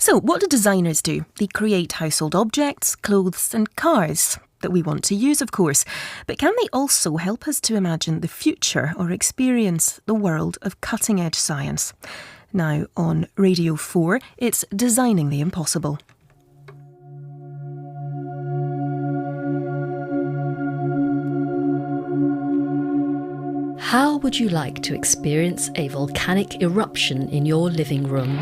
So what do designers do? They create household objects, clothes and cars that we want to use, of course. But can they also help us to imagine the future or experience the world of cutting-edge science? Now on Radio 4, it's Designing the Impossible. How would you like to experience a volcanic eruption in your living room?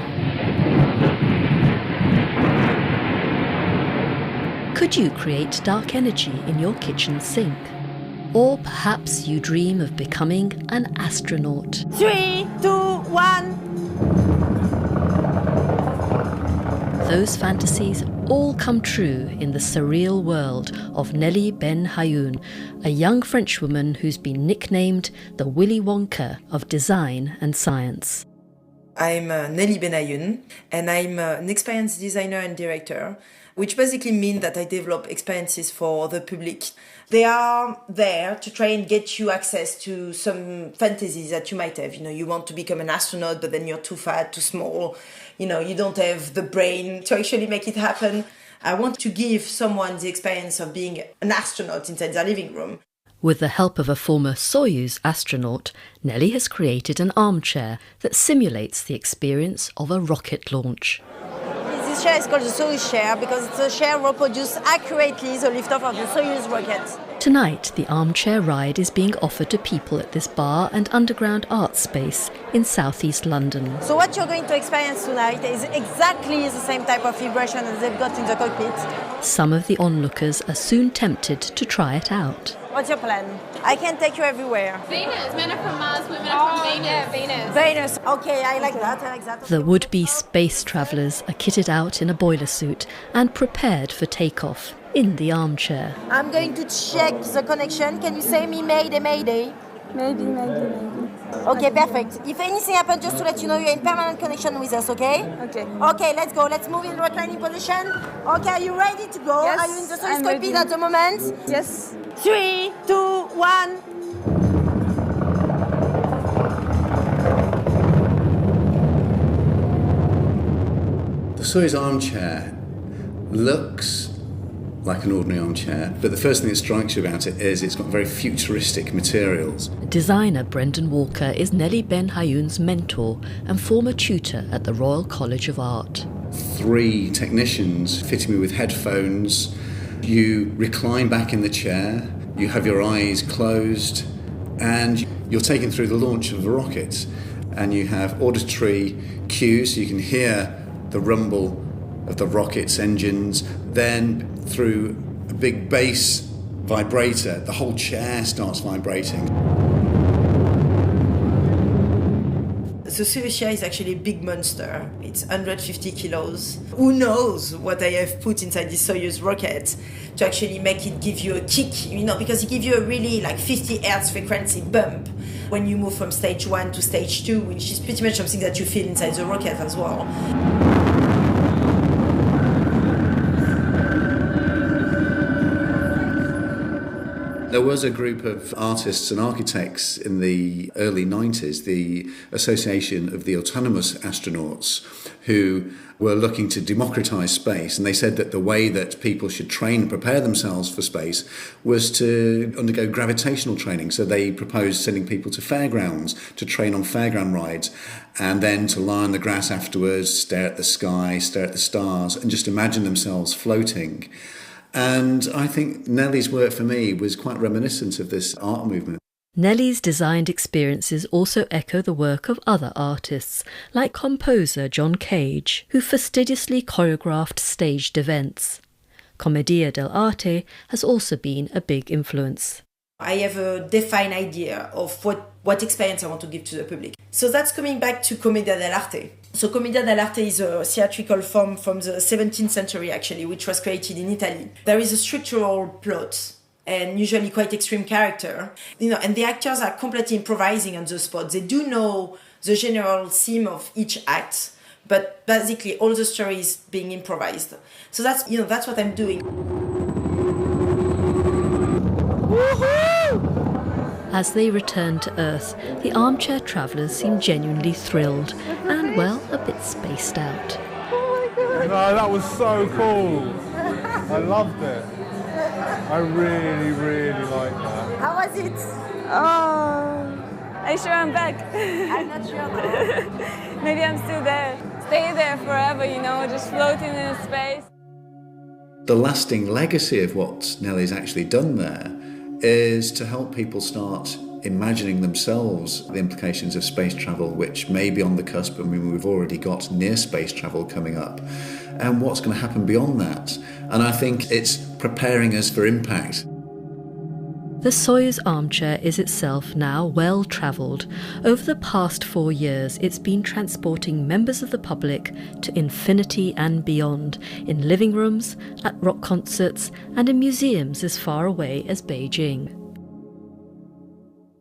Could you create dark energy in your kitchen sink? Or perhaps you dream of becoming an astronaut. 3, 2, 1. Those fantasies all come true in the surreal world of Nelly Ben Hayoun, a young Frenchwoman who's been nicknamed the Willy Wonka of design and science. I'm Nelly Ben Hayoun, and I'm an experience designer and director, which basically means that I develop experiences for the public. They are there to try and get you access to some fantasies that you might have. You know, you want to become an astronaut, but then you're too fat, too small. You know, you don't have the brain to actually make it happen. I want to give someone the experience of being an astronaut inside their living room. With the help of a former Soyuz astronaut, Nelly has created an armchair that simulates the experience of a rocket launch. This chair is called the Soyuz chair because it's a chair reproduces accurately the liftoff of the Soyuz rocket. Tonight, the armchair ride is being offered to people at this bar and underground art space in southeast London. So what you're going to experience tonight is exactly the same type of vibration as they've got in the cockpit. Some of the onlookers are soon tempted to try it out. What's your plan? I can take you everywhere. Venus. Men are from Mars, women are from Venus. Yeah, Venus. Venus. Okay, I like that. The would-be space travellers are kitted out in a boiler suit and prepared for takeoff in the armchair. I'm going to check the connection. Can you say me Mayday, Mayday? Maybe. Okay, perfect. If anything happens, just to let you know, you're in permanent connection with us, okay? Okay. Okay, let's go. Let's move in the reclining position. Okay, are you ready to go? Yes, Are you in the I'm Soyuz ready. cockpit at the moment? Yes. 3, 2, 1. The Soyuz armchair looks like an ordinary armchair, but the first thing that strikes you about it is it's got very futuristic materials. Designer Brendan Walker is Nelly Ben Hayoun's mentor and former tutor at the Royal College of Art. 3 technicians fitting me with headphones. You recline back in the chair, you have your eyes closed, and you're taken through the launch of a rocket. And you have auditory cues, so you can hear the rumble of the rocket's engines. Then through a big bass vibrator, the whole chair starts vibrating. The Soyuz chair is actually a big monster. It's 150 kilos. Who knows what I have put inside this Soyuz rocket to actually make it give you a kick, you know, because it gives you a really 50 hertz frequency bump when you move from stage 1 to stage 2, which is pretty much something that you feel inside the rocket as well. There was a group of artists and architects in the early 90s, the Association of the Autonomous Astronauts, who were looking to democratise space, and they said that the way that people should train and prepare themselves for space was to undergo gravitational training. So they proposed sending people to fairgrounds to train on fairground rides, and then to lie on the grass afterwards, stare at the sky, stare at the stars, and just imagine themselves floating. And I think Nelly's work for me was quite reminiscent of this art movement. Nelly's designed experiences also echo the work of other artists, like composer John Cage, who fastidiously choreographed staged events. Commedia dell'arte has also been a big influence. I have a defined idea of what experience I want to give to the public. So that's coming back to Commedia dell'arte. So Commedia dell'arte is a theatrical form from the 17th century, actually, which was created in Italy. There is a structural plot and usually quite extreme character, and the actors are completely improvising on the spot. They do know the general theme of each act, but basically all the story is being improvised. So that's what I'm doing. As they return to Earth, the armchair travellers seem genuinely thrilled and, well, a bit spaced out. Oh my God. No, that was so cool. I loved it. I really, really liked that. How was it? Oh, are you sure I'm back? I'm not sure now. Maybe I'm still there. Stay there forever, you know, just floating in space. The lasting legacy of what Nelly's actually done there is to help people start imagining themselves the implications of space travel, which may be on the cusp. I mean, we've already got near space travel coming up, and what's going to happen beyond that. And I think it's preparing us for impact. The Soyuz armchair is itself now well travelled. Over the past 4 years, it's been transporting members of the public to infinity and beyond, in living rooms, at rock concerts, and in museums as far away as Beijing.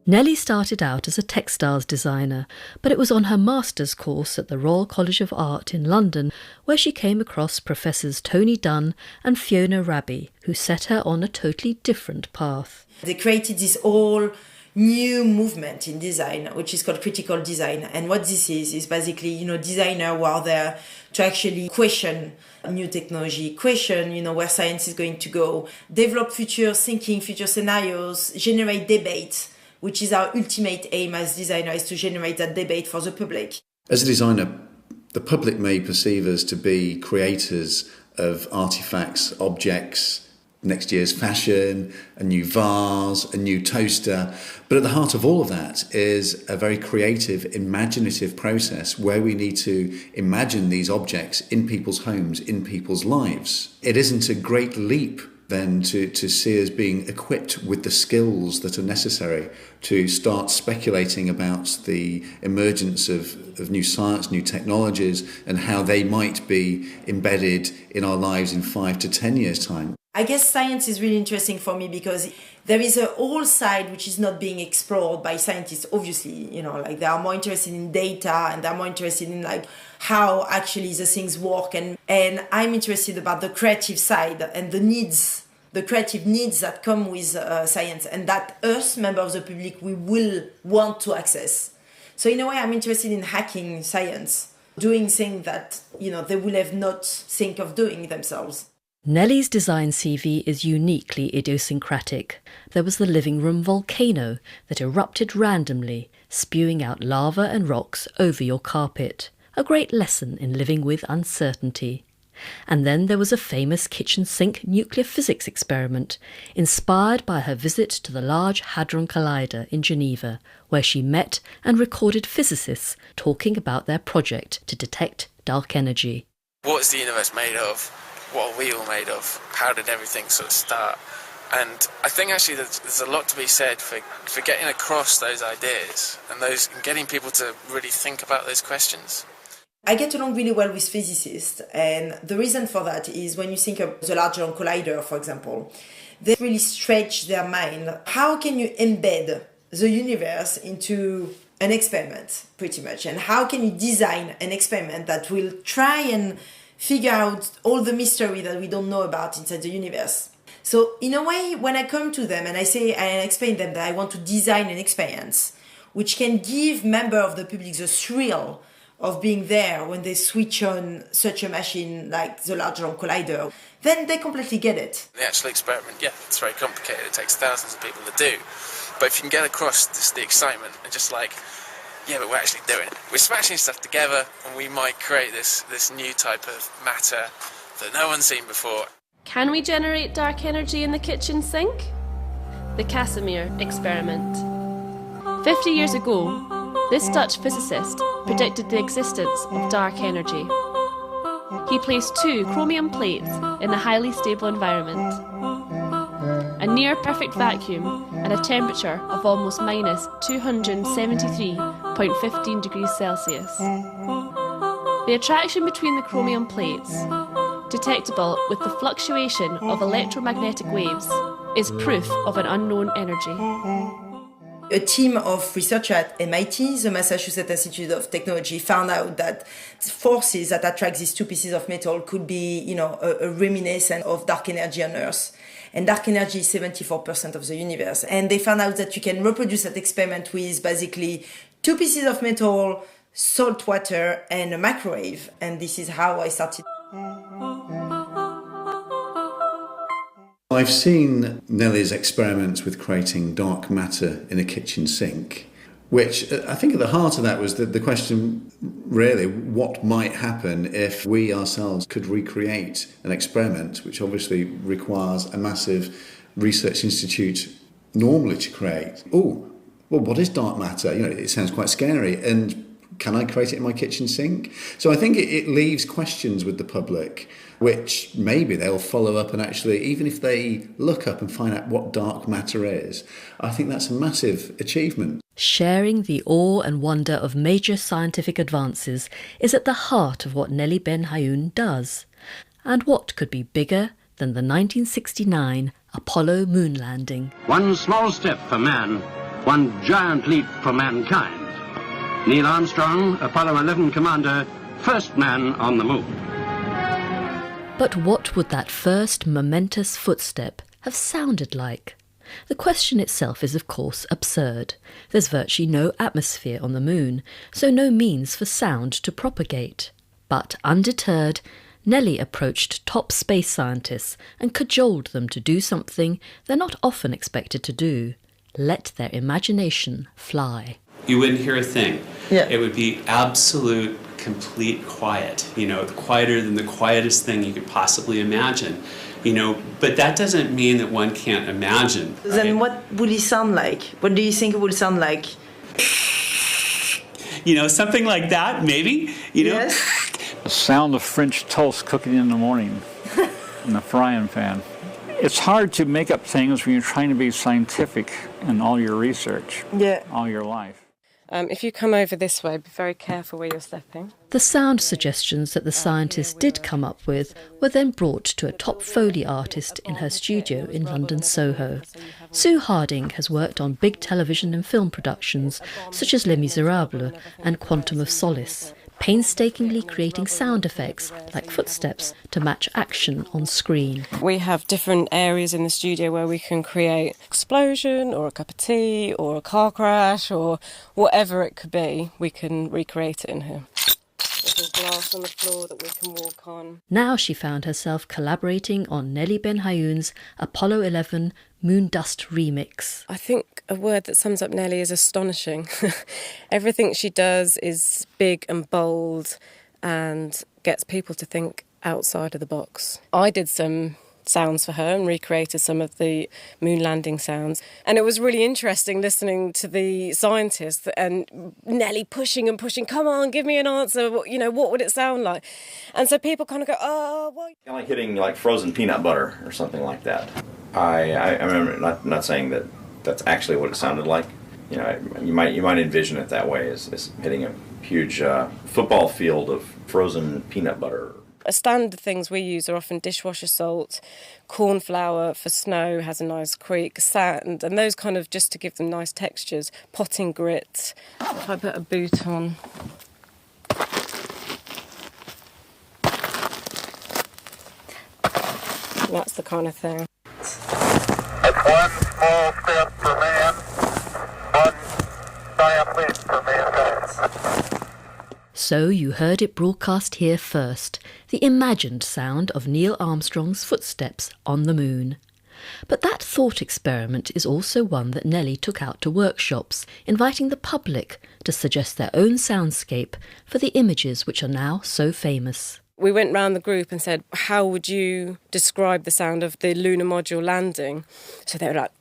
Nelly started out as a textiles designer, but it was on her master's course at the Royal College of Art in London where she came across Professors Tony Dunn and Fiona Raby, who set her on a totally different path. They created this whole new movement in design, which is called critical design. And what this is basically, designers who are there to actually question new technology, question, where science is going to go, develop future thinking, future scenarios, generate debate, which is our ultimate aim as designers, is to generate that debate for the public. As a designer, the public may perceive us to be creators of artifacts, objects, next year's fashion, a new vase, a new toaster. But at the heart of all of that is a very creative, imaginative process where we need to imagine these objects in people's homes, in people's lives. It isn't a great leap then to see us being equipped with the skills that are necessary to start speculating about the emergence of new science, new technologies, and how they might be embedded in our lives in 5 to 10 years' time. I guess science is really interesting for me because there is a whole side which is not being explored by scientists, obviously, they are more interested in data and they're more interested in how actually the things work. And I'm interested about the creative side and the creative needs that come with science and that us, members of the public, we will want to access. So in a way, I'm interested in hacking science, doing things that, they will have not think of doing themselves. Nelly's design CV is uniquely idiosyncratic. There was the living room volcano that erupted randomly, spewing out lava and rocks over your carpet. A great lesson in living with uncertainty. And then there was a famous kitchen sink nuclear physics experiment, inspired by her visit to the Large Hadron Collider in Geneva, where she met and recorded physicists talking about their project to detect dark energy. What is the universe made of? What are we all made of? How did everything sort of start? And I think actually there's a lot to be said for getting across those ideas and getting people to really think about those questions. I get along really well with physicists, and the reason for that is when you think of the Large Hadron Collider, for example, they really stretch their mind. How can you embed the universe into an experiment, pretty much? And how can you design an experiment that will try and figure out all the mystery that we don't know about inside the universe? So in a way, when I come to them and I explain them that I want to design an experience which can give members of the public the thrill of being there when they switch on such a machine like the Large Hadron Collider, then they completely get it. The actual experiment, it's very complicated. It takes thousands of people to do. But if you can get across the excitement and just but we're actually doing it. We're smashing stuff together and we might create this new type of matter that no one's seen before. Can we generate dark energy in the kitchen sink? The Casimir Experiment. 50 years ago, this Dutch physicist predicted the existence of dark energy. He placed 2 chromium plates in a highly stable environment, a near-perfect vacuum and a temperature of almost minus 273.15 degrees Celsius. The attraction between the chromium plates, detectable with the fluctuation of electromagnetic waves, is proof of an unknown energy. A team of researchers at MIT, the Massachusetts Institute of Technology, found out that forces that attract these 2 pieces of metal could be, a reminiscence of dark energy on Earth. And dark energy is 74% of the universe. And they found out that you can reproduce that experiment with basically 2 pieces of metal, salt water, and a microwave. And this is how I started. I've seen Nelly's experiments with creating dark matter in a kitchen sink, which I think at the heart of that was the question, really, what might happen if we ourselves could recreate an experiment, which obviously requires a massive research institute normally to create. Oh, well, what is dark matter? You know, it sounds quite scary. And can I create it in my kitchen sink? So I think it leaves questions with the public, which maybe they'll follow up and actually, even if they look up and find out what dark matter is, I think that's a massive achievement. Sharing the awe and wonder of major scientific advances is at the heart of what Nelly Ben Hayoun does. And what could be bigger than the 1969 Apollo moon landing? One small step for man, one giant leap for mankind. Neil Armstrong, Apollo 11 commander, first man on the moon. But what would that first momentous footstep have sounded like? The question itself is, of course, absurd. There's virtually no atmosphere on the moon, so no means for sound to propagate. But undeterred, Nelly approached top space scientists and cajoled them to do something they're not often expected to do: let their imagination fly. You wouldn't hear a thing. Yeah. It would be absolute, complete quiet, quieter than the quietest thing you could possibly imagine. But that doesn't mean that one can't imagine. Right? Then what would it sound like? What do you think it would sound like? Something like that, maybe, Yes. The sound of French toast cooking in the morning in the frying pan. It's hard to make up things when you're trying to be scientific in all your research, all your life. If you come over this way, be very careful where you're stepping. The sound suggestions that the scientists did come up with were then brought to a top Foley artist in her studio in London Soho. Sue Harding has worked on big television and film productions such as Les Miserables and Quantum of Solace, painstakingly creating sound effects like footsteps to match action on screen. We have different areas in the studio where we can create explosion or a cup of tea or a car crash or whatever it could be. We can recreate it in here. There's glass on the floor that we can walk on. Now she found herself collaborating on Nelly Ben Hayoun's Apollo 11 Moon Dust remix. I think a word that sums up Nelly is astonishing. Everything she does is big and bold and gets people to think outside of the box. I did some sounds for her and recreated some of the moon landing sounds. And it was really interesting listening to the scientists and Nelly pushing and pushing, come on, give me an answer, what would it sound like? And so people kind of go, oh, well... Kind of like hitting like frozen peanut butter or something like that. I remember not saying that that's actually what it sounded like. You might envision it that way, as hitting a huge football field of frozen peanut butter. Standard things we use are often dishwasher salt, corn flour for snow has a nice creak, sand, and those kind of just to give them nice textures. Potting grit. If I put a boot on. That's the kind of thing. That's one small step for man, one giant leap for mankind. So you heard it broadcast here first, the imagined sound of Neil Armstrong's footsteps on the moon. But that thought experiment is also one that Nelly took out to workshops, inviting the public to suggest their own soundscape for the images which are now so famous. We went round the group and said, how would you describe the sound of the lunar module landing? So they were like...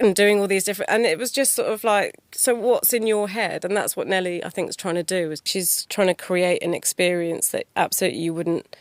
and doing all these different... And it was just sort of like, so what's in your head? And that's what Nelly, I think, is trying to do. Is she's trying to create an experience that absolutely you wouldn't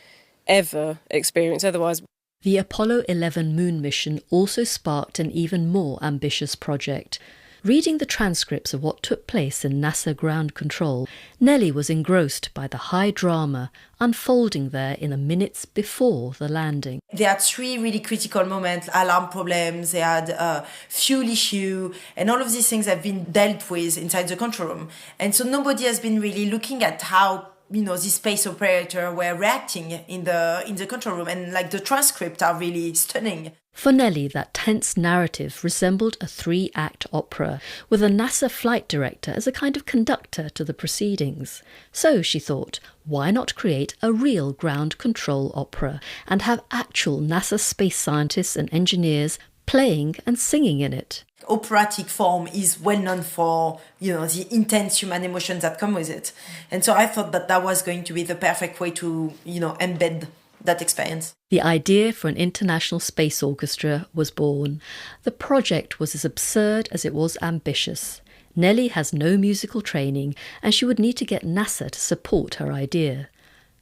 ever experience otherwise. The Apollo 11 moon mission also sparked an even more ambitious project. Reading the transcripts of what took place in NASA ground control, Nelly was engrossed by the high drama unfolding there in the minutes before the landing. They had 3 really critical moments, alarm problems, they had fuel issue, and all of these things have been dealt with inside the control room. And so nobody has been really looking at how the space operator were reacting in the control room, and like the transcripts are really stunning. For Nelly, that tense narrative resembled a 3-act opera, with a NASA flight director as a kind of conductor to the proceedings. So, she thought, why not create a real ground control opera and have actual NASA space scientists and engineers playing and singing in it? Operatic form is well known for, the intense human emotions that come with it. And so I thought that was going to be the perfect way to, embed that experience. The idea for an international space orchestra was born. The project was as absurd as it was ambitious. Nelly has no musical training, and she would need to get NASA to support her idea.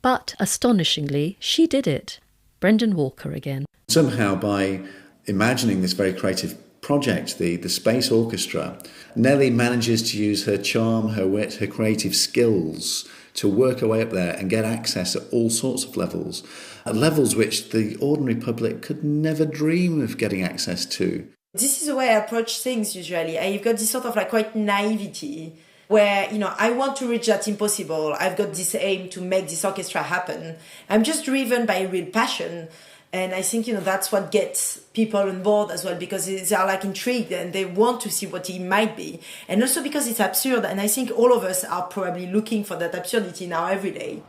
But, astonishingly, she did it. Brendan Walker again. Somehow, by imagining this very creative project, the Space Orchestra, Nelly manages to use her charm, her wit, her creative skills to work her way up there and get access at all sorts of levels, at levels which the ordinary public could never dream of getting access to. This is the way I approach things usually. I've got this sort of like quite naivety where, I want to reach that impossible. I've got this aim to make this orchestra happen. I'm just driven by real passion. And I think, that's what gets people on board as well, because they are like intrigued and they want to see what it might be. And also because it's absurd. And I think all of us are probably looking for that absurdity now every day.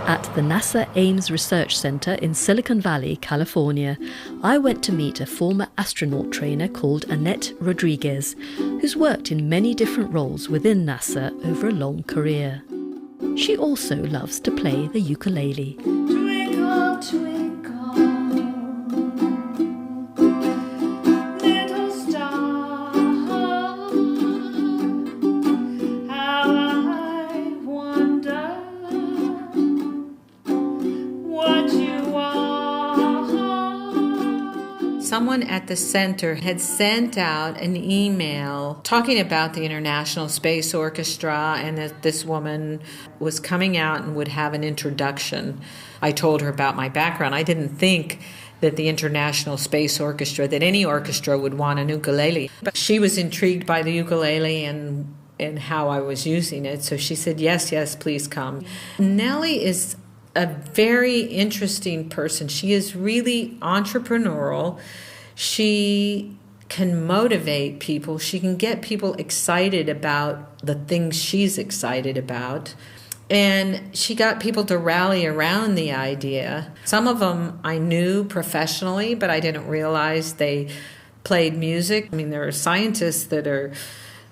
At the NASA Ames Research Center in Silicon Valley, California, I went to meet a former astronaut trainer called Annette Rodriguez, who's worked in many different roles within NASA over a long career. She also loves to play the ukulele. Twinkle, twinkle, little star, how I wonder what you are. Someone at the center had sent out an email talking about the International Space Orchestra and that this woman was coming out and would have an introduction. I told her about my background. I didn't think that the International Space Orchestra, that any orchestra would want an ukulele. But she was intrigued by the ukulele and how I was using it. So she said, yes, please come. Nelly is a very interesting person. She is really entrepreneurial. She can motivate people. She can get people excited about the things she's excited about. And she got people to rally around the idea. Some of them I knew professionally, but I didn't realize they played music. I mean, there are scientists that are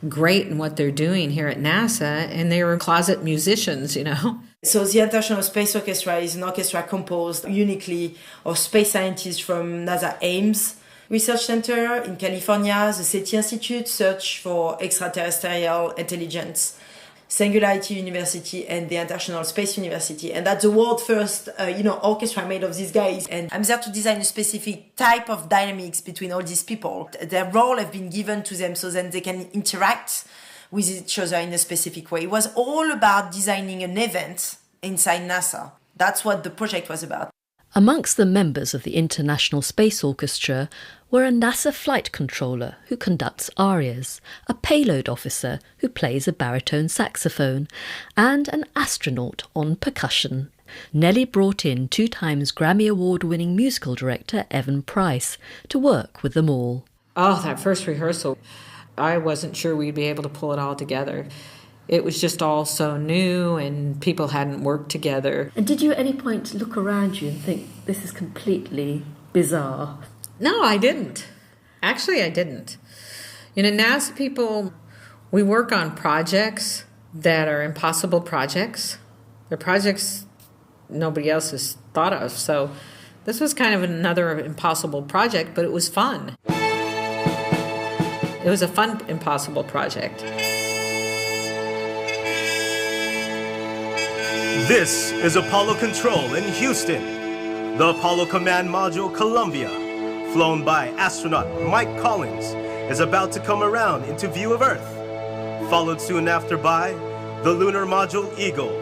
great in what they're doing here at NASA, and they were closet musicians, So the International Space Orchestra is an orchestra composed uniquely of space scientists from NASA Ames Research Center in California, the SETI Institute, Search for Extraterrestrial Intelligence, Singularity University, and the International Space University. And that's the world's first, orchestra made of these guys. And I'm there to design a specific type of dynamics between all these people. Their role has been given to them so that they can interact with each other in a specific way. It was all about designing an event inside NASA. That's what the project was about. Amongst the members of the International Space Orchestra were a NASA flight controller who conducts arias, a payload officer who plays a baritone saxophone, and an astronaut on percussion. Nelly brought in 2-time Grammy Award-winning musical director Evan Price to work with them all. Oh, that first rehearsal, I wasn't sure we'd be able to pull it all together. It was just all so new and people hadn't worked together. And did you at any point look around you and think, this is completely bizarre? No, I didn't. Actually, I didn't. NASA people, we work on projects that are impossible projects. They're projects nobody else has thought of. So this was kind of another impossible project, but it was fun. It was a fun, impossible project. This is Apollo Control in Houston. The Apollo Command Module Columbia, flown by astronaut Mike Collins, is about to come around into view of Earth, followed soon after by the Lunar Module Eagle,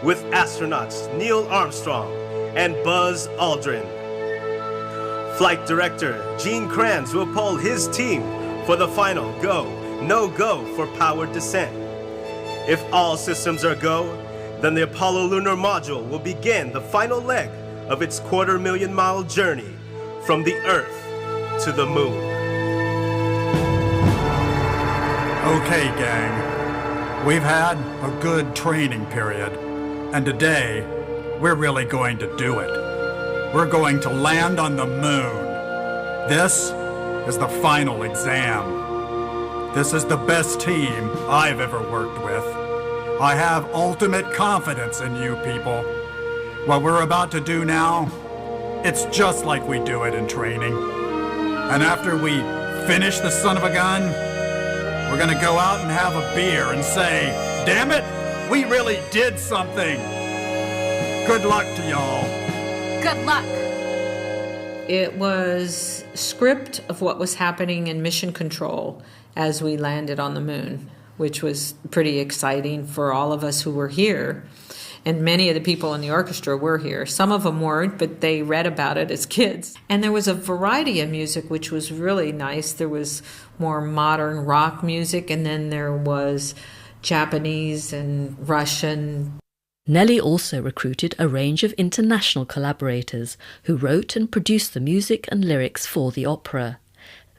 with astronauts Neil Armstrong and Buzz Aldrin. Flight Director Gene Kranz will poll his team for the final go, no-go for powered descent. If all systems are go, then the Apollo lunar module will begin the final leg of its 250,000-mile journey from the Earth to the Moon. Okay, gang. We've had a good training period, and today we're really going to do it. We're going to land on the moon. This is the final exam. This is the best team I've ever worked with. I have ultimate confidence in you people. What we're about to do now, it's just like we do it in training. And after we finish the son of a gun, we're gonna go out and have a beer and say, damn it, we really did something. Good luck to y'all. Good luck. It was script of what was happening in mission control as we landed on the moon, which was pretty exciting for all of us who were here. And many of the people in the orchestra were here. Some of them weren't, but they read about it as kids. And there was a variety of music, which was really nice. There was more modern rock music, and then there was Japanese and Russian. Nelly also recruited a range of international collaborators who wrote and produced the music and lyrics for the opera.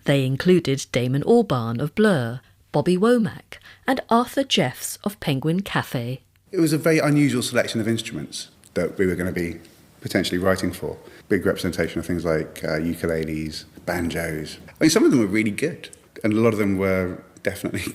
They included Damon Albarn of Blur, Bobby Womack, and Arthur Jeffs of Penguin Cafe. It was a very unusual selection of instruments that we were going to be potentially writing for. Big representation of things like ukuleles, banjos. I mean, some of them were really good, and a lot of them were definitely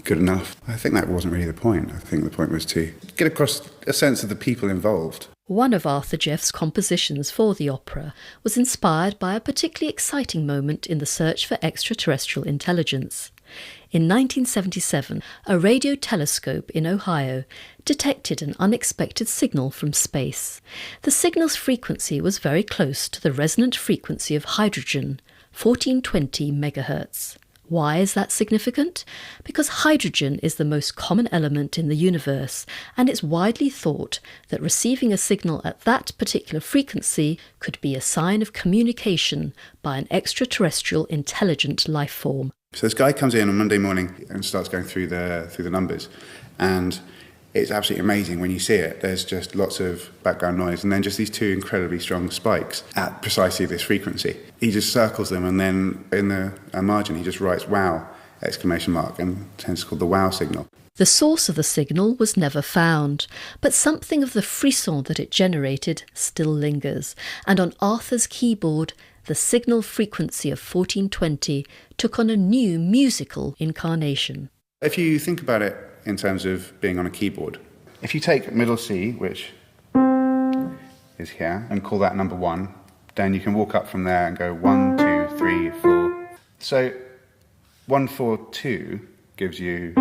good enough. I think that wasn't really the point. I think the point was to get across a sense of the people involved. One of Arthur Jeffs' compositions for the opera was inspired by a particularly exciting moment in the search for extraterrestrial intelligence. In 1977, a radio telescope in Ohio detected an unexpected signal from space. The signal's frequency was very close to the resonant frequency of hydrogen, 1420 megahertz. Why is that significant? Because hydrogen is the most common element in the universe, and it's widely thought that receiving a signal at that particular frequency could be a sign of communication by an extraterrestrial intelligent life form. So this guy comes in on Monday morning and starts going through the numbers, and it's absolutely amazing when you see it. There's just lots of background noise and then just these two incredibly strong spikes at precisely this frequency. He just circles them, and then in the margin he just writes "wow!" exclamation mark, and hence called the wow signal. The source of the signal was never found, but something of the frisson that it generated still lingers, and on Arthur's keyboard the signal frequency of 1420 took on a new musical incarnation. If you think about it in terms of being on a keyboard, if you take middle C, which is here, and call that number 1, then you can walk up from there and go 1, 2, 3, 4. So 1, 4, 2 gives you,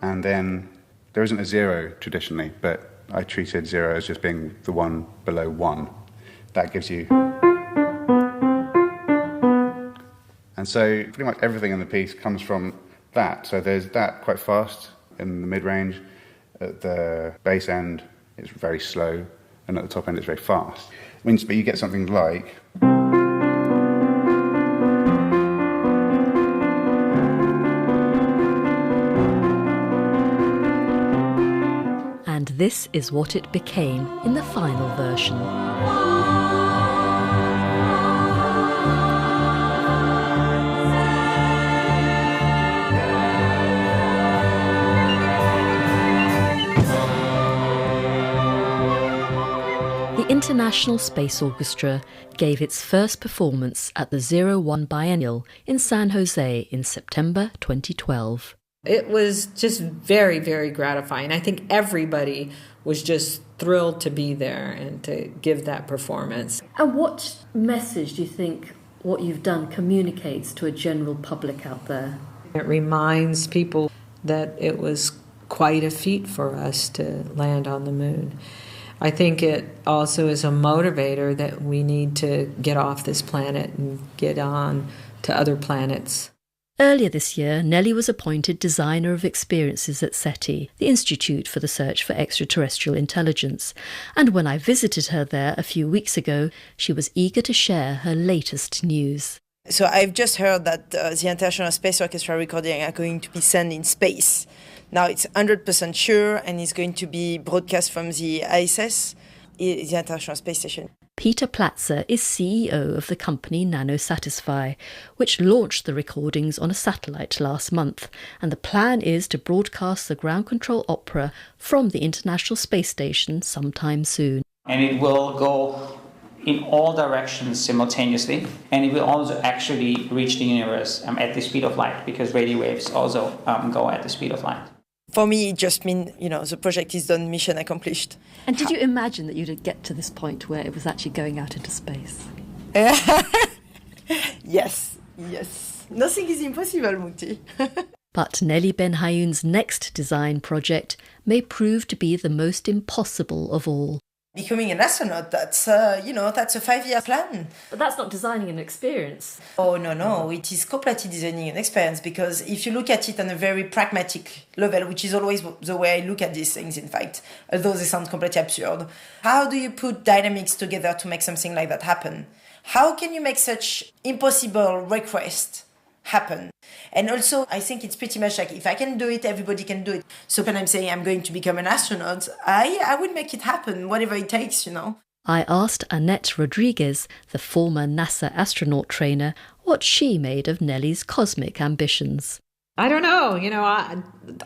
and then there isn't a 0 traditionally, but I treated 0 as just being the one below 1. That gives you. And so pretty much everything in the piece comes from that. So there's that quite fast in the mid-range. At the bass end, it's very slow. And at the top end, it's very fast. But you get something like. And this is what it became in the final version. The International Space Orchestra gave its first performance at the 01 Biennial in San Jose in September 2012. It was just very, very gratifying. I think everybody was just thrilled to be there and to give that performance. And what message do you think what you've done communicates to a general public out there? It reminds people that it was quite a feat for us to land on the moon. I think it also is a motivator that we need to get off this planet and get on to other planets. Earlier this year, Nelly was appointed Designer of Experiences at SETI, the Institute for the Search for Extraterrestrial Intelligence, and when I visited her there a few weeks ago, she was eager to share her latest news. So I've just heard that the International Space Orchestra recording are going to be sent in space Now it's 100% sure, and it's going to be broadcast from the ISS, the International Space Station. Peter Platzer is CEO of the company NanoSatisfy, which launched the recordings on a satellite last month, and the plan is to broadcast the ground control opera from the International Space Station sometime soon. And it will go in all directions simultaneously, and it will also actually reach the universe at the speed of light, because radio waves also go at the speed of light. For me, it just means, the project is done, mission accomplished. And did you imagine that you'd get to this point where it was actually going out into space? Yes. Nothing is impossible, Mukti. But Nelly Ben Hayoun's next design project may prove to be the most impossible of all. Becoming an astronaut, that's a 5-year plan. But that's not designing an experience. Oh, no, it is completely designing an experience, because if you look at it on a very pragmatic level, which is always the way I look at these things, in fact, although they sound completely absurd, how do you put dynamics together to make something like that happen? How can you make such impossible request happen? And also, I think it's pretty much like, if I can do it, everybody can do it. So when I'm saying I'm going to become an astronaut, I would make it happen, whatever it takes, I asked Annette Rodriguez, the former NASA astronaut trainer, what she made of Nelly's cosmic ambitions. I don't know.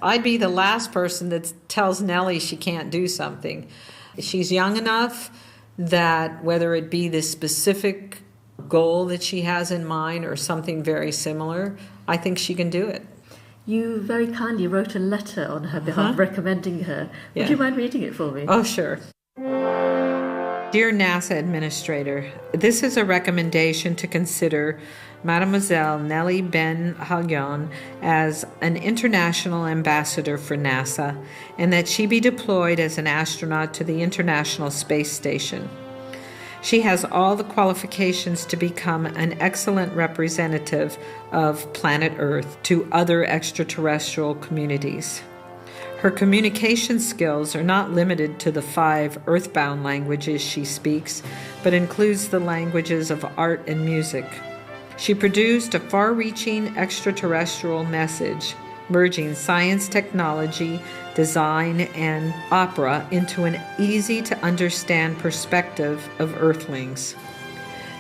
I'd be the last person that tells Nelly she can't do something. She's young enough that whether it be this specific goal that she has in mind or something very similar, I think she can do it. You very kindly wrote a letter on her behalf recommending her. Would you mind reading it for me? Oh, sure. Dear NASA Administrator, this is a recommendation to consider Mademoiselle Nelly Ben Hayoun as an international ambassador for NASA, and that she be deployed as an astronaut to the International Space Station. She has all the qualifications to become an excellent representative of planet Earth to other extraterrestrial communities. Her communication skills are not limited to the 5 earthbound languages she speaks, but includes the languages of art and music. She produced a far-reaching extraterrestrial message, merging science, technology, design, and opera into an easy-to-understand perspective of Earthlings.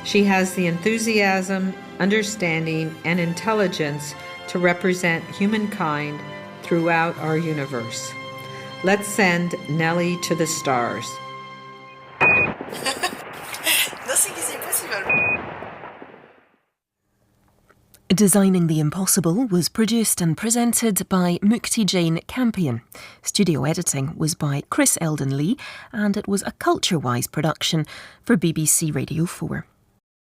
She has the enthusiasm, understanding, and intelligence to represent humankind throughout our universe. Let's send Nelly to the stars. Nothing is impossible. Designing the Impossible was produced and presented by Mukti Jane Campion. Studio editing was by Chris Eldon Lee, and it was a Culture-Wise production for BBC Radio 4.